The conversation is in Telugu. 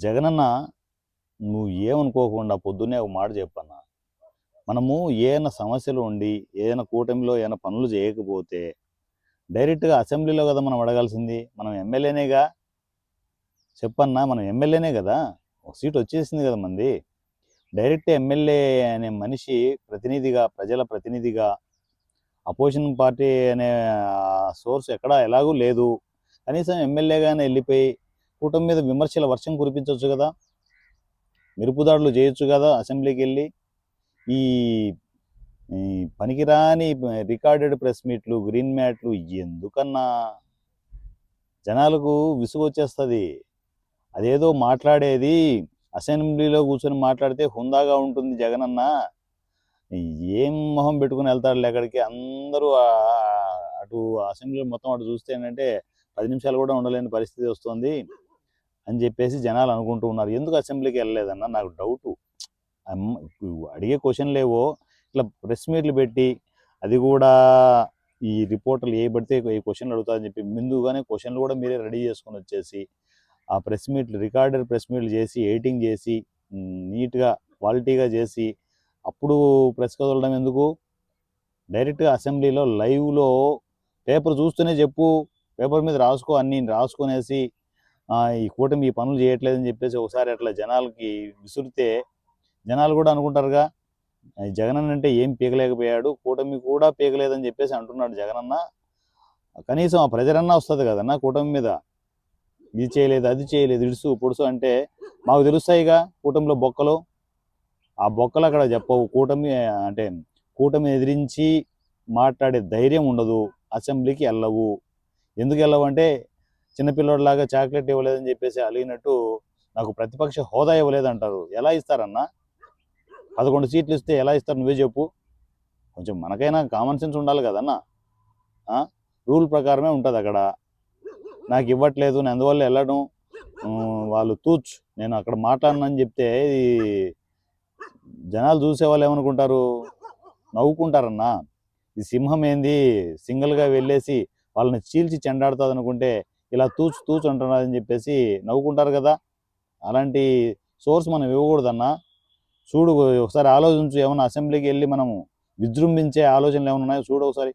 జగనన్న, నువ్వు ఏమనుకోకుండా పొద్దున్నే ఒక మాట చెప్పన్నా. మనము ఏమైనా సమస్యలు ఉండి, ఏదైనా కూటమిలో ఏమైనా పనులు చేయకపోతే, డైరెక్ట్‌గా అసెంబ్లీలో కదా మనం అడగాల్సింది. మనం ఎమ్మెల్యేనేగా. చెప్పన్నా, మనం ఎమ్మెల్యేనే కదా. ఒక సీట్ వచ్చేసింది కదా మనది. డైరెక్ట్ ఎమ్మెల్యే అనే మనిషి ప్రతినిధిగా, ప్రజల ప్రతినిధిగా, అపోజిషన్ పార్టీ అనే సోర్స్ ఎక్కడా ఎలాగూ లేదు. కనీసం ఎమ్మెల్యేగానే వెళ్ళిపోయి కూటమి మీద విమర్శల వర్షం కురిపించొచ్చు కదా. మెరుపుదాడులు చేయొచ్చు కదా అసెంబ్లీకెళ్ళి. ఈ ఈ పనికిరాని రికార్డెడ్ ప్రెస్ మీట్లు, గ్రీన్ మ్యాట్లు ఎందుకన్నా? జనాలకు విసుగొచ్చేస్తది. అదేదో మాట్లాడేది అసెంబ్లీలో కూర్చొని మాట్లాడితే హుందాగా ఉంటుంది జగనన్న. ఏం మొహం పెట్టుకొని వెళ్తాడులే అక్కడికి. అందరూ అటు అసెంబ్లీ మొత్తం అటు చూస్తే ఏంటంటే 10 నిమిషాలు కూడా ఉండలేని పరిస్థితి వస్తుంది అని చెప్పేసి జనాలు అనుకుంటూ ఉన్నారు. ఎందుకు అసెంబ్లీకి వెళ్ళలేదన్న నాకు డౌటు. అడిగే క్వశ్చన్లేవో ఇట్లా ప్రెస్ మీట్లు పెట్టి, అది కూడా ఈ రిపోర్టర్లు ఏ పడితే ఈ క్వశ్చన్లు అడుగుతారని చెప్పి ముందుగానే క్వశ్చన్లు కూడా మీరే రెడీ చేసుకొని వచ్చేసి, ఆ ప్రెస్ మీట్లు రికార్డెడ్ ప్రెస్ మీట్లు చేసి, ఎడిటింగ్ చేసి, నీట్గా క్వాలిటీగా చేసి, అప్పుడు ప్రెస్ కదలడం ఎందుకు? డైరెక్ట్గా అసెంబ్లీలో లైవ్లో పేపర్ చూస్తూనే చెప్పు, పేపర్ మీద రాసుకో, అన్నీ రాసుకొనేసి ఈ కూటమి ఈ పనులు చేయట్లేదని చెప్పేసి ఒకసారి అట్లా జనాలకి విసురితే జనాలు కూడా అనుకుంటారుగా, జగనన్న అంటే ఏం పీకలేకపోయాడు, కూటమి కూడా పీకలేదని చెప్పేసి అంటున్నాడు జగనన్న. కనీసం ఆ ప్రజలన్నా వస్తుంది కదన్నా కూటమి మీద. ఇది చేయలేదు, అది చేయలేదు, ఇడుసు పొడుసు అంటే మాకు తెలుస్తాయిగా కూటమిలో బొక్కలు. ఆ బొక్కలు అక్కడ చెప్పవు. కూటమి అంటే కూటమి ఎదిరించి మాట్లాడే ధైర్యం ఉండదు, అసెంబ్లీకి వెళ్ళవు. ఎందుకు వెళ్ళవు అంటే చిన్నపిల్లడిలాగా చాక్లెట్ ఇవ్వలేదని చెప్పేసి అలిగినట్టు నాకు ప్రతిపక్ష హోదా ఇవ్వలేదంటారు. ఎలా ఇస్తారన్నా? 11 సీట్లు ఇస్తే ఎలా ఇస్తారు నువ్వే చెప్పు. కొంచెం మనకైనా కామన్ సెన్స్ ఉండాలి కదన్నా. రూల్ ప్రకారమే ఉంటుంది అక్కడ. నాకు ఇవ్వట్లేదు, నేను అందువల్ల వెళ్ళడం, వాళ్ళు నేను అక్కడ మాట్లాడనని చెప్తే జనాలు చూసే వాళ్ళు ఏమనుకుంటారు? నవ్వుకుంటారన్నా. ఈ సింహం ఏంది సింగిల్గా వెళ్ళేసి వాళ్ళని చీల్చి చెండాడుతుంది అనుకుంటే ఇలా తూచు అంటున్నారని చెప్పేసి నవ్వుకుంటారు కదా. అలాంటి సోర్స్ మనం ఇవ్వకూడదన్నా. చూడు, ఒకసారి ఆలోచించు. ఏమన్నా అసెంబ్లీకి వెళ్ళి మనము విజృంభించే ఆలోచనలు ఏమైనా ఉన్నాయో చూడు ఒకసారి.